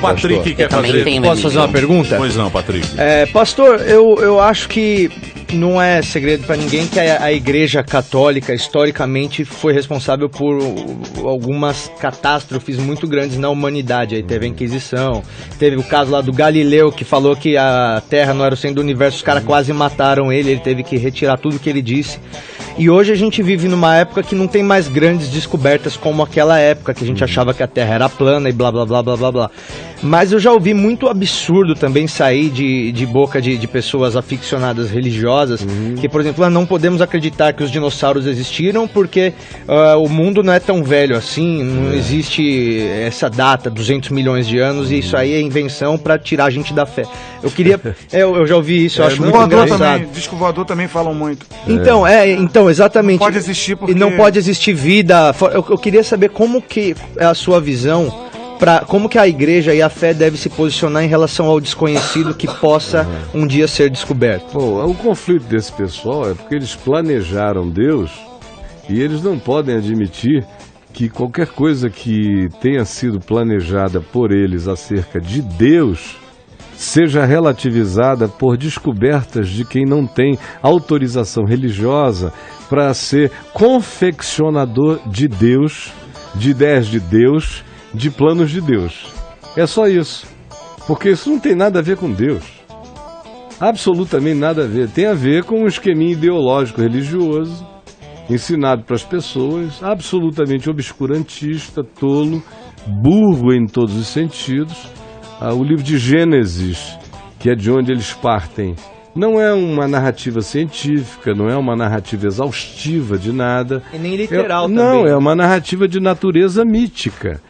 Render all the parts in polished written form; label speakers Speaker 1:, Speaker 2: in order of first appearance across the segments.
Speaker 1: Patrick
Speaker 2: pastor.
Speaker 1: quer fazer.
Speaker 3: Posso fazer uma pergunta?
Speaker 1: Pois não, Patrick.
Speaker 3: Pastor, eu acho que não é segredo para ninguém que a Igreja Católica, historicamente, foi responsável por algumas catástrofes muito grandes na humanidade. Aí teve a Inquisição, teve o caso lá do Galileu, que falou que a Terra não era o centro do universo, os caras quase mataram ele teve que retirar tudo que ele disse. E hoje a gente vive numa época que não tem mais grandes descobertas como aquela época, que a gente achava que a Terra era plana e blá blá blá blá blá blá. Mas eu já ouvi muito absurdo também sair de boca de pessoas aficionadas religiosas, que, por exemplo, não podemos acreditar que os dinossauros existiram porque o mundo não é tão velho assim, não existe essa data, 200 milhões de anos, e isso aí é invenção para tirar a gente da fé. Eu queria... eu já ouvi isso, eu acho muito engraçado.
Speaker 4: Disco voador também falam muito.
Speaker 3: Então, exatamente.
Speaker 4: Não pode existir porque...
Speaker 3: E não pode existir vida. Eu queria saber como que é a sua visão, como que a igreja e a fé deve se posicionar em relação ao desconhecido que possa um dia ser descoberto.
Speaker 2: Bom, o conflito desse pessoal é porque eles planejaram Deus e eles não podem admitir que qualquer coisa que tenha sido planejada por eles acerca de Deus seja relativizada por descobertas de quem não tem autorização religiosa para ser confeccionador de Deus, de ideias de Deus, de planos de Deus. É só isso. Porque isso não tem nada a ver com Deus. Absolutamente nada a ver. Tem a ver com um esqueminha ideológico religioso ensinado para as pessoas, absolutamente obscurantista, tolo, burro em todos os sentidos. O livro de Gênesis, que é de onde eles partem, não é uma narrativa científica, não é uma narrativa exaustiva de nada.
Speaker 3: E nem literal também.
Speaker 2: Não, é uma narrativa de natureza mítica.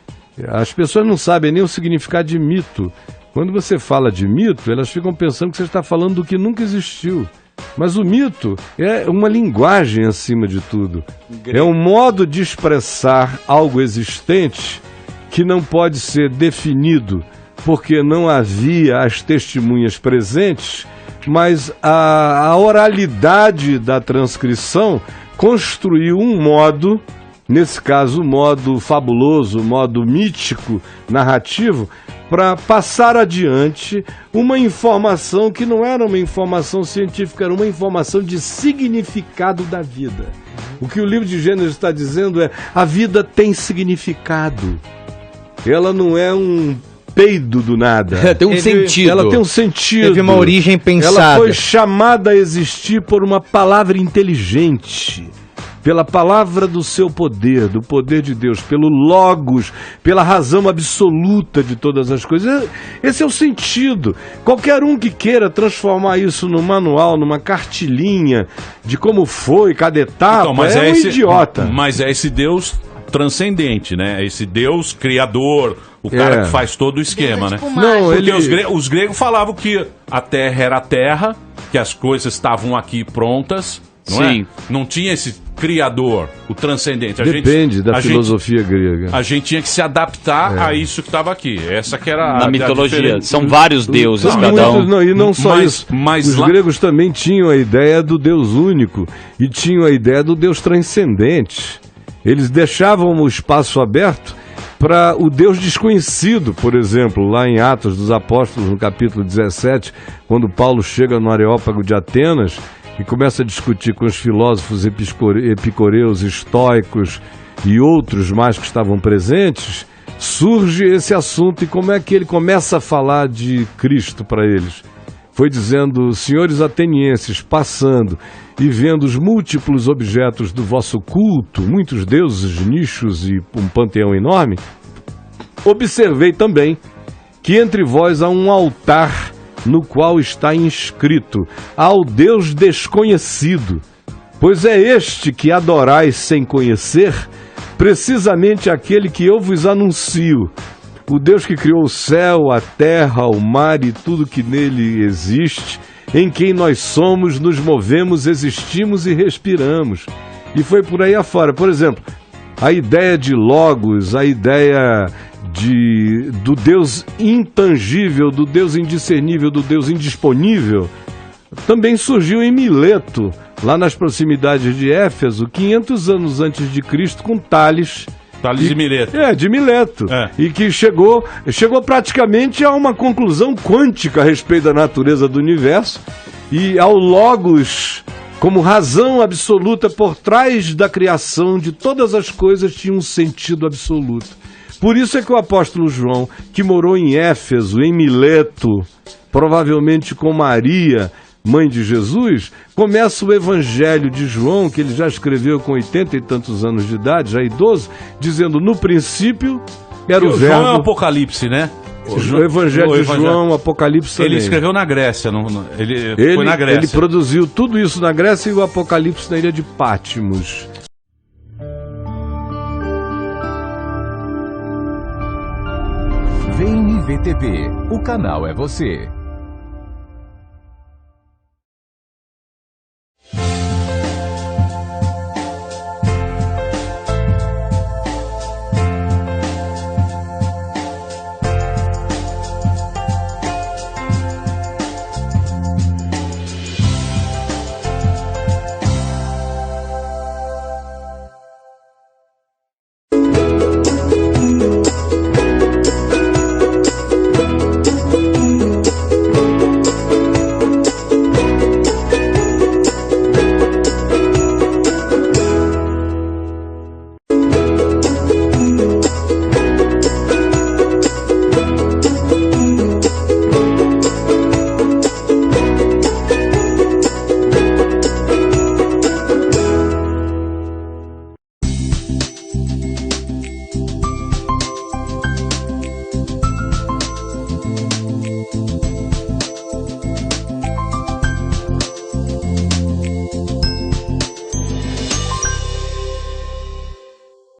Speaker 2: As pessoas não sabem nem o significado de mito. Quando você fala de mito, elas ficam pensando que você está falando do que nunca existiu. Mas o mito é uma linguagem acima de tudo. É um modo de expressar algo existente que não pode ser definido porque não havia as testemunhas presentes, mas a oralidade da transcrição construiu um modo, nesse caso, modo fabuloso, modo mítico, narrativo, para passar adiante uma informação que não era uma informação científica, era uma informação de significado da vida. O que o livro de Gênesis está dizendo é: a vida tem significado. Ela não é um peido do nada.
Speaker 3: Tem um sentido.
Speaker 2: Ela tem um sentido.
Speaker 3: Teve uma origem pensada.
Speaker 2: Ela foi chamada a existir por uma palavra inteligente, pela palavra do seu poder, do poder de Deus, pelo logos, pela razão absoluta de todas as coisas. Esse é o sentido. Qualquer um que queira transformar isso num manual, numa cartilhinha de como foi, cada etapa,
Speaker 1: Então, mas
Speaker 2: é um idiota.
Speaker 1: Mas é esse Deus transcendente, né? Esse Deus criador, o cara que faz todo o esquema, né?
Speaker 2: Não,
Speaker 1: Porque os gregos falavam que a terra era a terra, que as coisas estavam aqui prontas, não é? Não tinha esse criador, o transcendente.
Speaker 2: Depende da filosofia grega.
Speaker 1: A gente tinha que se adaptar a isso que estava aqui. Essa que era
Speaker 5: na mitologia. São vários deuses, cada um.
Speaker 2: Não, e não só isso. Os gregos também tinham a ideia do Deus único e tinham a ideia do Deus transcendente. Eles deixavam o espaço aberto para o Deus desconhecido, por exemplo, lá em Atos dos Apóstolos, no capítulo 17, quando Paulo chega no Areópago de Atenas e começa a discutir com os filósofos epicureus, estoicos e outros mais que estavam presentes, surge esse assunto. E como é que ele começa a falar de Cristo para eles? Foi dizendo: senhores atenienses, passando e vendo os múltiplos objetos do vosso culto, muitos deuses, nichos e um panteão enorme, observei também que entre vós há um altar no qual está inscrito: ao Deus desconhecido. Pois é este que adorais sem conhecer, precisamente aquele que eu vos anuncio. O Deus que criou o céu, a terra, o mar e tudo que nele existe, em quem nós somos, nos movemos, existimos e respiramos. E foi por aí afora. Por exemplo, a ideia de logos, a ideia do Deus intangível, do Deus indiscernível, do Deus indisponível, também surgiu em Mileto, lá nas proximidades de Éfeso, 500 anos antes de Cristo, com Tales,
Speaker 1: Tales de Mileto.
Speaker 2: De Mileto. E que chegou praticamente a uma conclusão quântica a respeito da natureza do universo e ao Logos como razão absoluta por trás da criação de todas as coisas tinha um sentido absoluto. Por isso é que o apóstolo João, que morou em Éfeso, em Mileto, provavelmente com Maria, mãe de Jesus, começa o Evangelho de João, que ele já escreveu com 80 e tantos anos de idade, já idoso, dizendo, no princípio era o verbo...
Speaker 1: João é o Apocalipse, né?
Speaker 2: O Evangelho de João, o Apocalipse também.
Speaker 1: Ele escreveu na Grécia, ele foi na Grécia.
Speaker 2: Ele produziu tudo isso na Grécia e o Apocalipse na ilha de Patmos.
Speaker 4: VNV-TV, o canal é você.